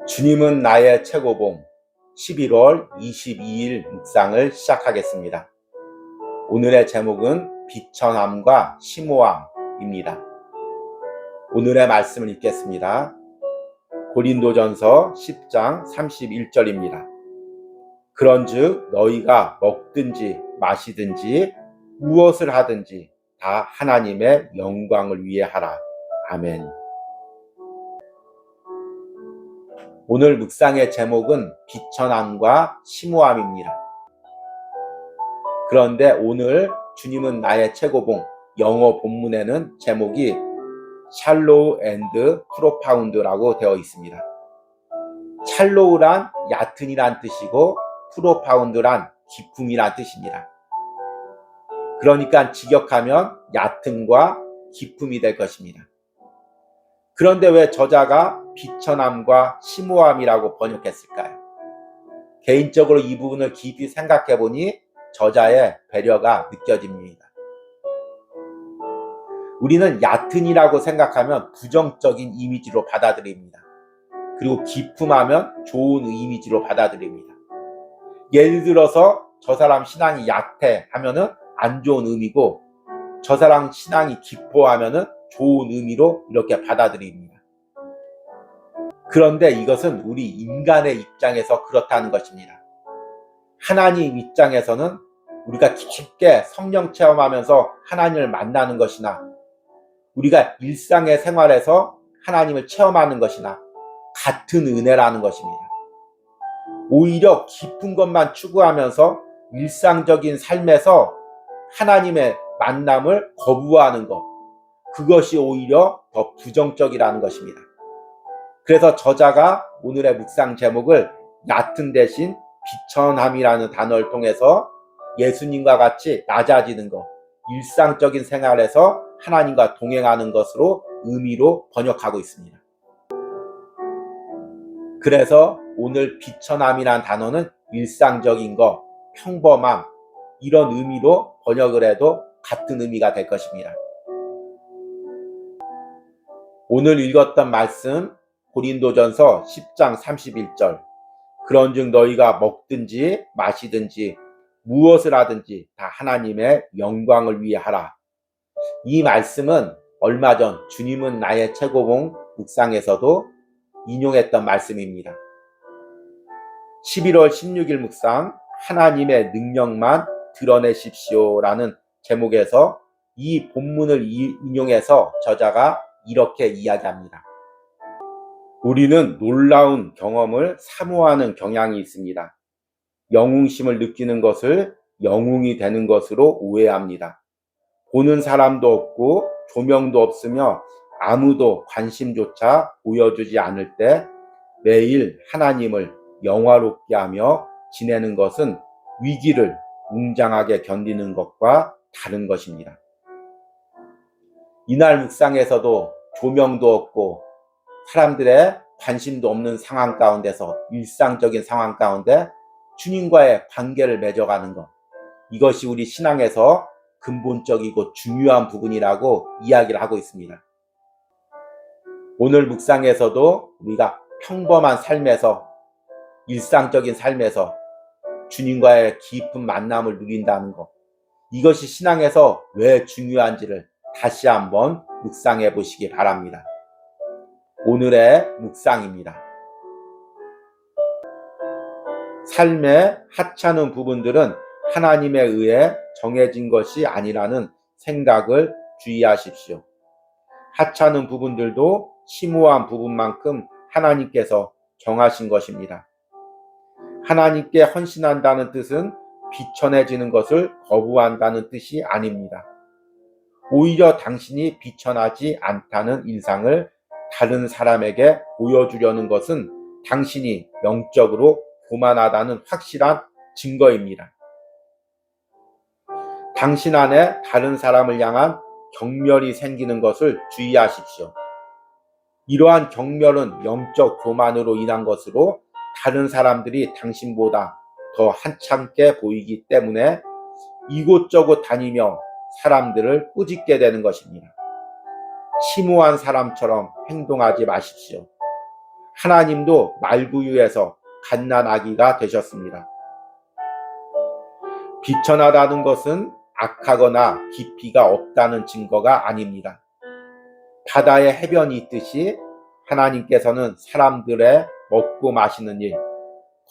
주님은 나의 최고봉 11월 22일 묵상을 시작하겠습니다. 오늘의 제목은 비천함과 심오함입니다. 오늘의 말씀을 읽겠습니다. 고린도전서 10장 31절입니다. 그런즉 너희가 먹든지 마시든지 무엇을 하든지 다 하나님의 영광을 위해 하라. 아멘. 오늘 묵상의 제목은 비천함과 심오함입니다. 그런데 오늘 주님은 나의 최고봉 영어 본문에는 제목이 shallow and profound라고 되어 있습니다. shallow란 얕은이란 뜻이고 profound란 깊음이란 뜻입니다. 그러니까 직역하면 얕음과 깊음이 될 것입니다. 그런데 왜 저자가 비천함과 심오함이라고 번역했을까요? 개인적으로 이 부분을 깊이 생각해 보니 저자의 배려가 느껴집니다. 우리는 얕은이라고 생각하면 부정적인 이미지로 받아들입니다. 그리고 깊음하면 좋은 이미지로 받아들입니다. 예를 들어서 저 사람 신앙이 얕해 하면은 안 좋은 의미고 저 사람 신앙이 깊어 하면은 좋은 의미로 이렇게 받아들입니다. 그런데 이것은 우리 인간의 입장에서 그렇다는 것입니다. 하나님 입장에서는 우리가 깊게 성령 체험하면서 하나님을 만나는 것이나 우리가 일상의 생활에서 하나님을 체험하는 것이나 같은 은혜라는 것입니다. 오히려 깊은 것만 추구하면서 일상적인 삶에서 하나님의 만남을 거부하는 것, 그것이 오히려 더 부정적이라는 것입니다. 그래서 저자가 오늘의 묵상 제목을 얕은 대신 비천함이라는 단어를 통해서 예수님과 같이 낮아지는 것, 일상적인 생활에서 하나님과 동행하는 것으로 의미로 번역하고 있습니다. 그래서 오늘 비천함이라는 단어는 일상적인 것, 평범함 이런 의미로 번역을 해도 같은 의미가 될 것입니다. 오늘 읽었던 말씀 고린도전서 10장 31절 그런즉 너희가 먹든지 마시든지 무엇을 하든지 다 하나님의 영광을 위해 하라. 이 말씀은 얼마 전 주님은 나의 최고봉 묵상에서도 인용했던 말씀입니다. 11월 16일 묵상 하나님의 능력만 드러내십시오라는 제목에서 이 본문을 인용해서 저자가 이렇게 이야기합니다. 우리는 놀라운 경험을 사모하는 경향이 있습니다. 영웅심을 느끼는 것을 영웅이 되는 것으로 오해합니다. 보는 사람도 없고 조명도 없으며 아무도 관심조차 보여주지 않을 때 매일 하나님을 영화롭게 하며 지내는 것은 위기를 웅장하게 견디는 것과 다른 것입니다. 이날 묵상에서도 조명도 없고 사람들의 관심도 없는 상황 가운데서 일상적인 상황 가운데 주님과의 관계를 맺어가는 것, 이것이 우리 신앙에서 근본적이고 중요한 부분이라고 이야기를 하고 있습니다. 오늘 묵상에서도 우리가 평범한 삶에서 일상적인 삶에서 주님과의 깊은 만남을 누린다는 것, 이것이 신앙에서 왜 중요한지를 다시 한번 묵상해 보시기 바랍니다. 오늘의 묵상입니다. 삶의 하찮은 부분들은 하나님에 의해 정해진 것이 아니라는 생각을 주의하십시오. 하찮은 부분들도 심오한 부분만큼 하나님께서 정하신 것입니다. 하나님께 헌신한다는 뜻은 비천해지는 것을 거부한다는 뜻이 아닙니다. 오히려 당신이 비천하지 않다는 인상을 다른 사람에게 보여주려는 것은 당신이 영적으로 교만하다는 확실한 증거입니다. 당신 안에 다른 사람을 향한 경멸이 생기는 것을 주의하십시오. 이러한 경멸은 영적 교만으로 인한 것으로 다른 사람들이 당신보다 더 한참게 보이기 때문에 이곳저곳 다니며 사람들을 꾸짖게 되는 것입니다. 심오한 사람처럼 행동하지 마십시오. 하나님도 말구유에서 갓난아기가 되셨습니다. 비천하다는 것은 악하거나 깊이가 없다는 증거가 아닙니다. 바다에 해변이 있듯이 하나님께서는 사람들의 먹고 마시는 일,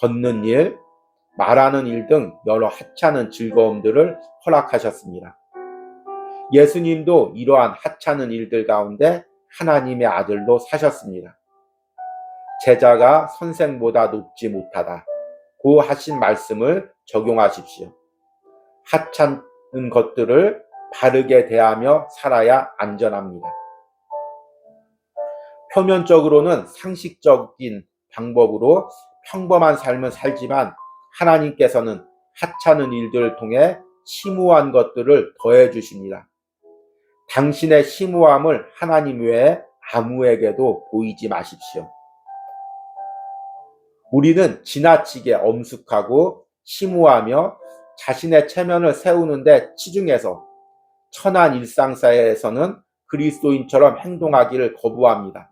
걷는 일, 말하는 일 등 여러 하찮은 즐거움들을 허락하셨습니다. 예수님도 이러한 하찮은 일들 가운데 하나님의 아들로 사셨습니다. 제자가 선생보다 높지 못하다고 하신 말씀을 적용하십시오. 하찮은 것들을 바르게 대하며 살아야 안전합니다. 표면적으로는 상식적인 방법으로 평범한 삶을 살지만 하나님께서는 하찮은 일들을 통해 심오한 것들을 더해 주십니다. 당신의 심오함을 하나님 외에 아무에게도 보이지 마십시오. 우리는 지나치게 엄숙하고 심오하며 자신의 체면을 세우는데 치중해서 천한 일상사회에서는 그리스도인처럼 행동하기를 거부합니다.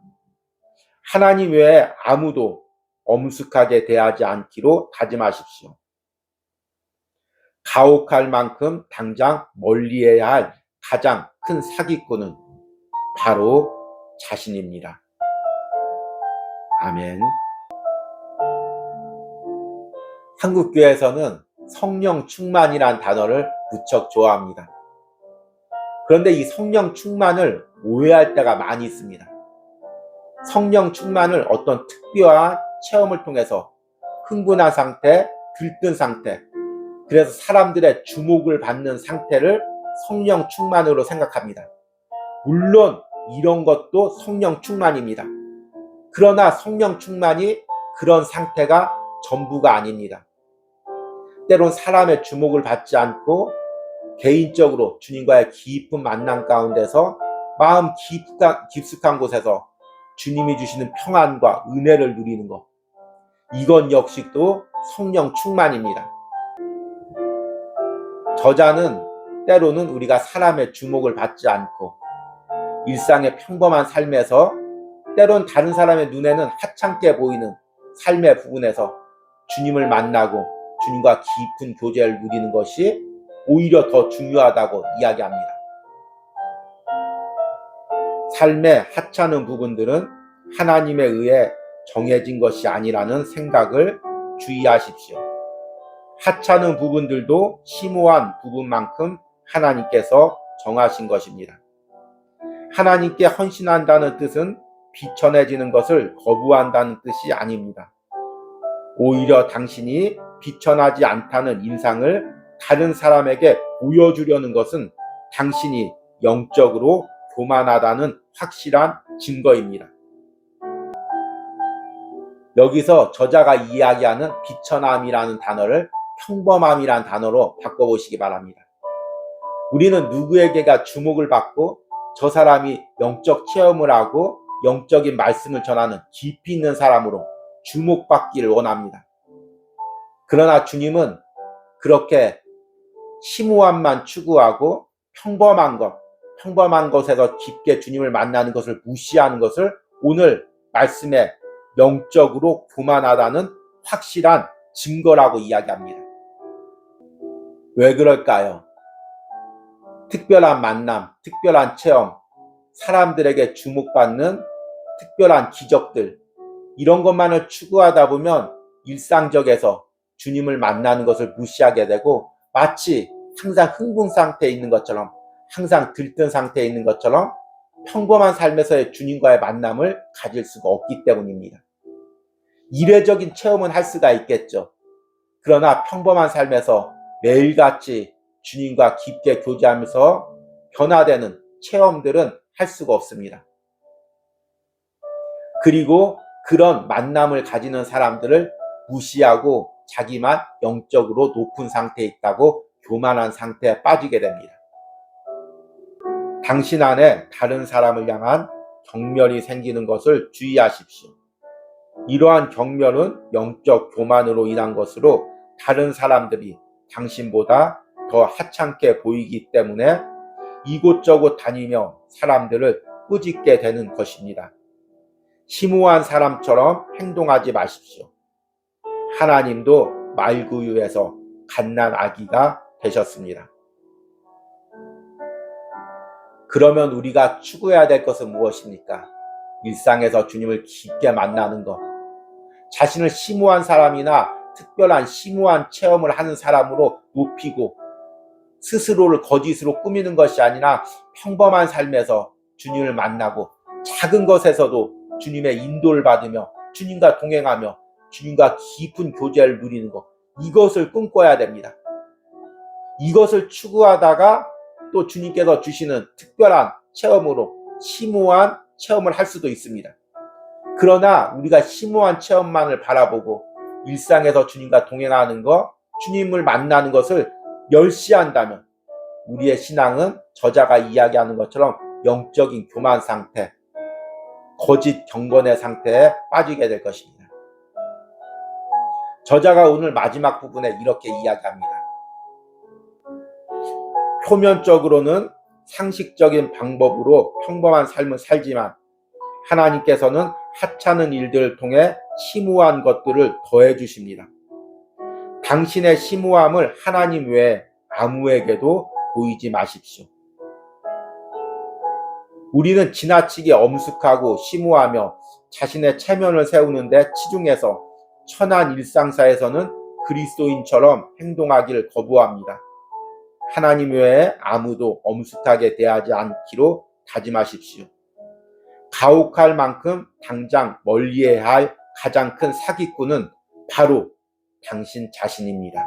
하나님 외에 아무도 엄숙하게 대하지 않기로 다짐하십시오. 가혹할 만큼 당장 멀리해야 할 가장 큰 사기꾼은 바로 자신입니다. 아멘. 한국교회에서는 성령 충만이란 단어를 무척 좋아합니다. 그런데 이 성령 충만을 오해할 때가 많이 있습니다. 성령 충만을 어떤 특별한 체험을 통해서 흥분한 상태, 들뜬 상태, 그래서 사람들의 주목을 받는 상태를 성령 충만으로 생각합니다. 물론 이런 것도 성령 충만입니다. 그러나 성령 충만이 그런 상태가 전부가 아닙니다. 때론 사람의 주목을 받지 않고 개인적으로 주님과의 깊은 만남 가운데서 마음 깊숙한 곳에서 주님이 주시는 평안과 은혜를 누리는 것, 이건 역시 또 성령 충만입니다. 저자는 때로는 우리가 사람의 주목을 받지 않고 일상의 평범한 삶에서 때론 다른 사람의 눈에는 하찮게 보이는 삶의 부분에서 주님을 만나고 주님과 깊은 교제를 누리는 것이 오히려 더 중요하다고 이야기합니다. 삶의 하찮은 부분들은 하나님에 의해 정해진 것이 아니라는 생각을 주의하십시오. 하찮은 부분들도 심오한 부분만큼 하나님께서 정하신 것입니다. 하나님께 헌신한다는 뜻은 비천해지는 것을 거부한다는 뜻이 아닙니다. 오히려 당신이 비천하지 않다는 인상을 다른 사람에게 보여주려는 것은 당신이 영적으로 교만하다는 확실한 증거입니다. 여기서 저자가 이야기하는 비천함이라는 단어를 평범함이라는 단어로 바꿔보시기 바랍니다. 우리는 누구에게가 주목을 받고 저 사람이 영적 체험을 하고 영적인 말씀을 전하는 깊이 있는 사람으로 주목받기를 원합니다. 그러나 주님은 그렇게 심오함만 추구하고 평범한 것에서 깊게 주님을 만나는 것을 무시하는 것을 오늘 말씀에 영적으로 교만하다는 확실한 증거라고 이야기합니다. 왜 그럴까요? 특별한 만남, 특별한 체험, 사람들에게 주목받는 특별한 기적들, 이런 것만을 추구하다 보면 일상적에서 주님을 만나는 것을 무시하게 되고 마치 항상 흥분 상태에 있는 것처럼, 항상 들뜬 상태에 있는 것처럼 평범한 삶에서의 주님과의 만남을 가질 수가 없기 때문입니다. 이례적인 체험은 할 수가 있겠죠. 그러나 평범한 삶에서 매일같이 주님과 깊게 교제하면서 변화되는 체험들은 할 수가 없습니다. 그리고 그런 만남을 가지는 사람들을 무시하고 자기만 영적으로 높은 상태에 있다고 교만한 상태에 빠지게 됩니다. 당신 안에 다른 사람을 향한 경멸이 생기는 것을 주의하십시오. 이러한 경멸은 영적 교만으로 인한 것으로 다른 사람들이 당신보다 더 하찮게 보이기 때문에 이곳저곳 다니며 사람들을 꾸짖게 되는 것입니다. 심오한 사람처럼 행동하지 마십시오. 하나님도 말구유에서 갓난 아기가 되셨습니다. 그러면 우리가 추구해야 될 것은 무엇입니까? 일상에서 주님을 깊게 만나는 것. 자신을 심오한 사람이나 특별한 심오한 체험을 하는 사람으로 높이고 스스로를 거짓으로 꾸미는 것이 아니라 평범한 삶에서 주님을 만나고 작은 것에서도 주님의 인도를 받으며 주님과 동행하며 주님과 깊은 교제를 누리는 것, 이것을 꿈꿔야 됩니다. 이것을 추구하다가 또 주님께서 주시는 특별한 체험으로 심오한 체험을 할 수도 있습니다. 그러나 우리가 심오한 체험만을 바라보고 일상에서 주님과 동행하는 것, 주님을 만나는 것을 멸시한다면 우리의 신앙은 저자가 이야기하는 것처럼 영적인 교만 상태, 거짓 경건의 상태에 빠지게 될 것입니다. 저자가 오늘 마지막 부분에 이렇게 이야기합니다. 표면적으로는 상식적인 방법으로 평범한 삶을 살지만 하나님께서는 하찮은 일들을 통해 심오한 것들을 더해 주십니다. 당신의 심오함을 하나님 외에 아무에게도 보이지 마십시오. 우리는 지나치게 엄숙하고 심오하며 자신의 체면을 세우는데 치중해서 천한 일상사에서는 그리스도인처럼 행동하기를 거부합니다. 하나님 외에 아무도 엄숙하게 대하지 않기로 다짐하십시오. 가혹할 만큼 당장 멀리해야 할 가장 큰 사기꾼은 바로 당신 자신입니다.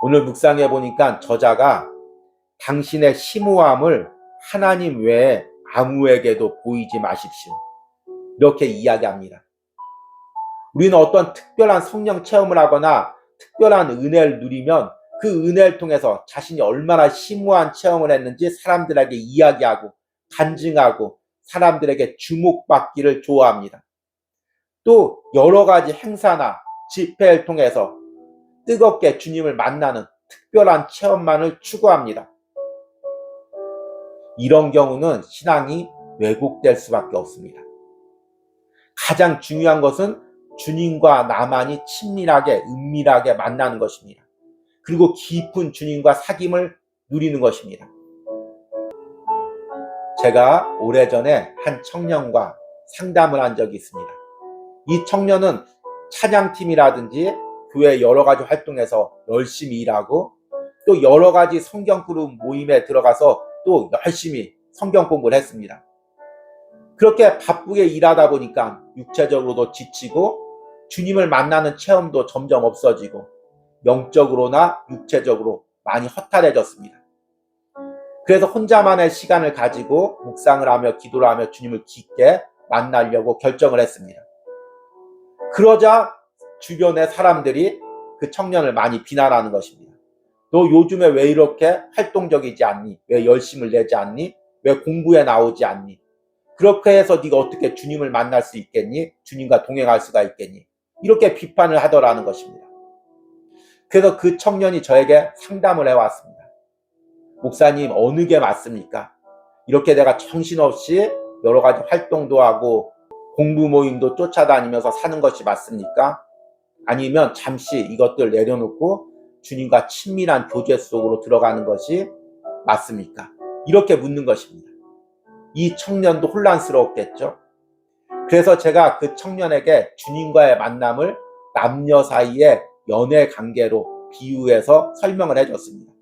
오늘 묵상해 보니까 저자가 당신의 심오함을 하나님 외에 아무에게도 보이지 마십시오. 이렇게 이야기합니다. 우리는 어떤 특별한 성령 체험을 하거나 특별한 은혜를 누리면 그 은혜를 통해서 자신이 얼마나 심오한 체험을 했는지 사람들에게 이야기하고 간증하고 사람들에게 주목받기를 좋아합니다. 또 여러 가지 행사나 집회를 통해서 뜨겁게 주님을 만나는 특별한 체험만을 추구합니다. 이런 경우는 신앙이 왜곡될 수밖에 없습니다. 가장 중요한 것은 주님과 나만이 친밀하게 은밀하게 만나는 것입니다. 그리고 깊은 주님과 사귐을 누리는 것입니다. 제가 오래전에 한 청년과 상담을 한 적이 있습니다. 이 청년은 찬양팀이라든지 교회 여러 가지 활동에서 열심히 일하고 또 여러 가지 성경 그룹 모임에 들어가서 또 열심히 성경 공부를 했습니다. 그렇게 바쁘게 일하다 보니까 육체적으로도 지치고 주님을 만나는 체험도 점점 없어지고 영적으로나 육체적으로 많이 허탈해졌습니다. 그래서 혼자만의 시간을 가지고 묵상을 하며 기도를 하며 주님을 깊게 만나려고 결정을 했습니다. 그러자 주변의 사람들이 그 청년을 많이 비난하는 것입니다. 너 요즘에 왜 이렇게 활동적이지 않니? 왜 열심을 내지 않니? 왜 공부에 나오지 않니? 그렇게 해서 네가 어떻게 주님을 만날 수 있겠니? 주님과 동행할 수가 있겠니? 이렇게 비판을 하더라는 것입니다. 그래서 그 청년이 저에게 상담을 해왔습니다. 목사님, 어느 게 맞습니까? 이렇게 내가 정신없이 여러 가지 활동도 하고 공부 모임도 쫓아다니면서 사는 것이 맞습니까? 아니면 잠시 이것들 내려놓고 주님과 친밀한 교제 속으로 들어가는 것이 맞습니까? 이렇게 묻는 것입니다. 이 청년도 혼란스러웠겠죠. 그래서 제가 그 청년에게 주님과의 만남을 남녀 사이의 연애 관계로 비유해서 설명을 해줬습니다.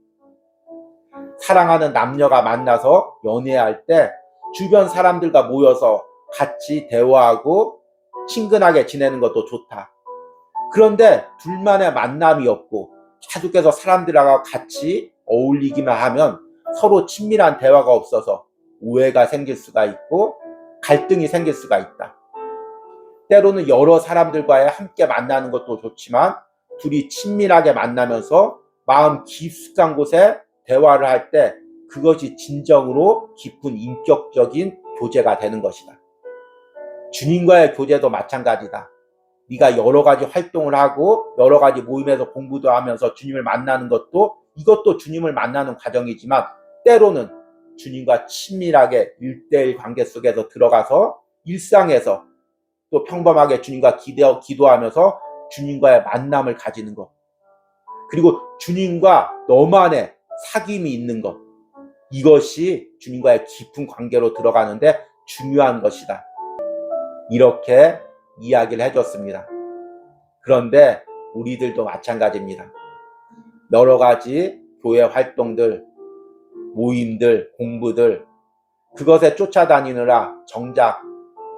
사랑하는 남녀가 만나서 연애할 때 주변 사람들과 모여서 같이 대화하고 친근하게 지내는 것도 좋다. 그런데 둘만의 만남이 없고 계속해서 사람들하고 같이 어울리기만 하면 서로 친밀한 대화가 없어서 오해가 생길 수가 있고 갈등이 생길 수가 있다. 때로는 여러 사람들과의 함께 만나는 것도 좋지만 둘이 친밀하게 만나면서 마음 깊숙한 곳에 대화를 할 때 그것이 진정으로 깊은 인격적인 교제가 되는 것이다. 주님과의 교제도 마찬가지다. 네가 여러 가지 활동을 하고 여러 가지 모임에서 공부도 하면서 주님을 만나는 것도 이것도 주님을 만나는 과정이지만 때로는 주님과 친밀하게 1대1 관계 속에서 들어가서 일상에서 또 평범하게 주님과 기도하면서 주님과의 만남을 가지는 것. 그리고 주님과 너만의 사귐이 있는 것. 이것이 주님과의 깊은 관계로 들어가는데 중요한 것이다. 이렇게 이야기를 해줬습니다. 그런데 우리들도 마찬가지입니다. 여러 가지 교회 활동들, 모임들, 공부들, 그것에 쫓아다니느라 정작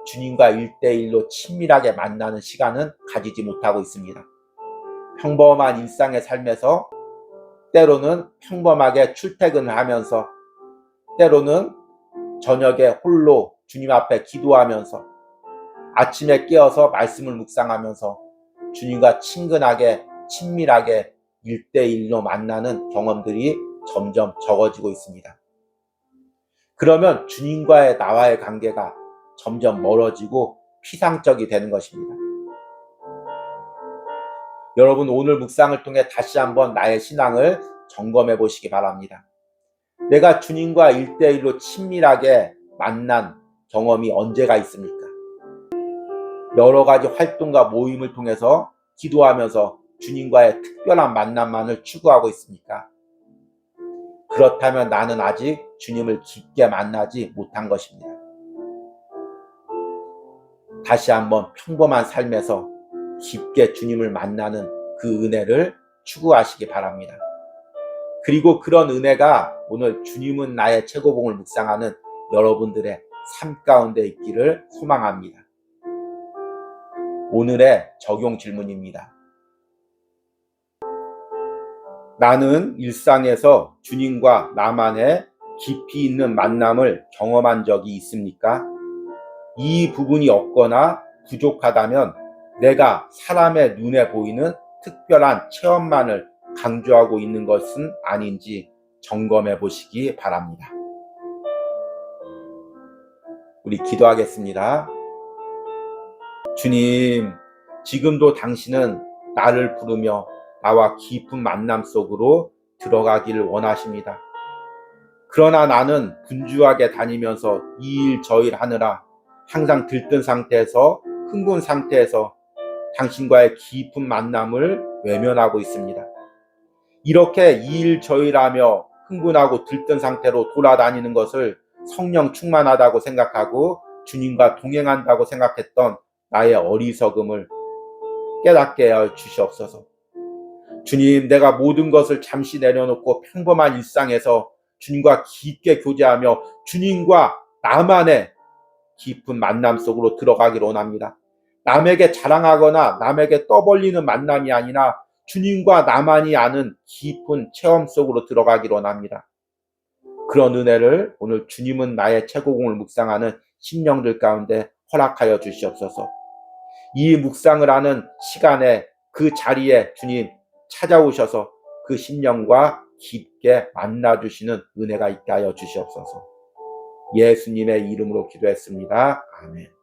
주님과 1대1로 친밀하게 만나는 시간은 가지지 못하고 있습니다. 평범한 일상의 삶에서 때로는 평범하게 출퇴근을 하면서 때로는 저녁에 홀로 주님 앞에 기도하면서 아침에 깨어서 말씀을 묵상하면서 주님과 친근하게 친밀하게 1대1로 만나는 경험들이 점점 적어지고 있습니다. 그러면 주님과의 나와의 관계가 점점 멀어지고 피상적이 되는 것입니다. 여러분, 오늘 묵상을 통해 다시 한번 나의 신앙을 점검해 보시기 바랍니다. 내가 주님과 1대1로 친밀하게 만난 경험이 언제가 있습니까? 여러 가지 활동과 모임을 통해서 기도하면서 주님과의 특별한 만남만을 추구하고 있습니까? 그렇다면 나는 아직 주님을 깊게 만나지 못한 것입니다. 다시 한번 평범한 삶에서 깊게 주님을 만나는 그 은혜를 추구하시기 바랍니다. 그리고 그런 은혜가 오늘 주님은 나의 최고봉을 묵상하는 여러분들의 삶 가운데 있기를 소망합니다. 오늘의 적용 질문입니다. 나는 일상에서 주님과 나만의 깊이 있는 만남을 경험한 적이 있습니까? 이 부분이 없거나 부족하다면 내가 사람의 눈에 보이는 특별한 체험만을 강조하고 있는 것은 아닌지 점검해 보시기 바랍니다. 우리 기도하겠습니다. 주님, 지금도 당신은 나를 부르며 나와 깊은 만남 속으로 들어가기를 원하십니다. 그러나 나는 분주하게 다니면서 이 일 저 일 하느라 항상 들뜬 상태에서 흥분 상태에서 당신과의 깊은 만남을 외면하고 있습니다. 이렇게 이 일 저 일 하며 흥분하고 들뜬 상태로 돌아다니는 것을 성령 충만하다고 생각하고 주님과 동행한다고 생각했던 나의 어리석음을 깨닫게 하여 주시옵소서. 주님, 내가 모든 것을 잠시 내려놓고 평범한 일상에서 주님과 깊게 교제하며 주님과 나만의 깊은 만남 속으로 들어가기를 원합니다. 남에게 자랑하거나 남에게 떠벌리는 만남이 아니라 주님과 나만이 아는 깊은 체험 속으로 들어가기를 원합니다. 그런 은혜를 오늘 주님은 나의 최고봉을 묵상하는 심령들 가운데 허락하여 주시옵소서. 이 묵상을 하는 시간에 그 자리에 주님 찾아오셔서 그 심령과 깊게 만나주시는 은혜가 있게 하여 주시옵소서. 예수님의 이름으로 기도했습니다. 아멘.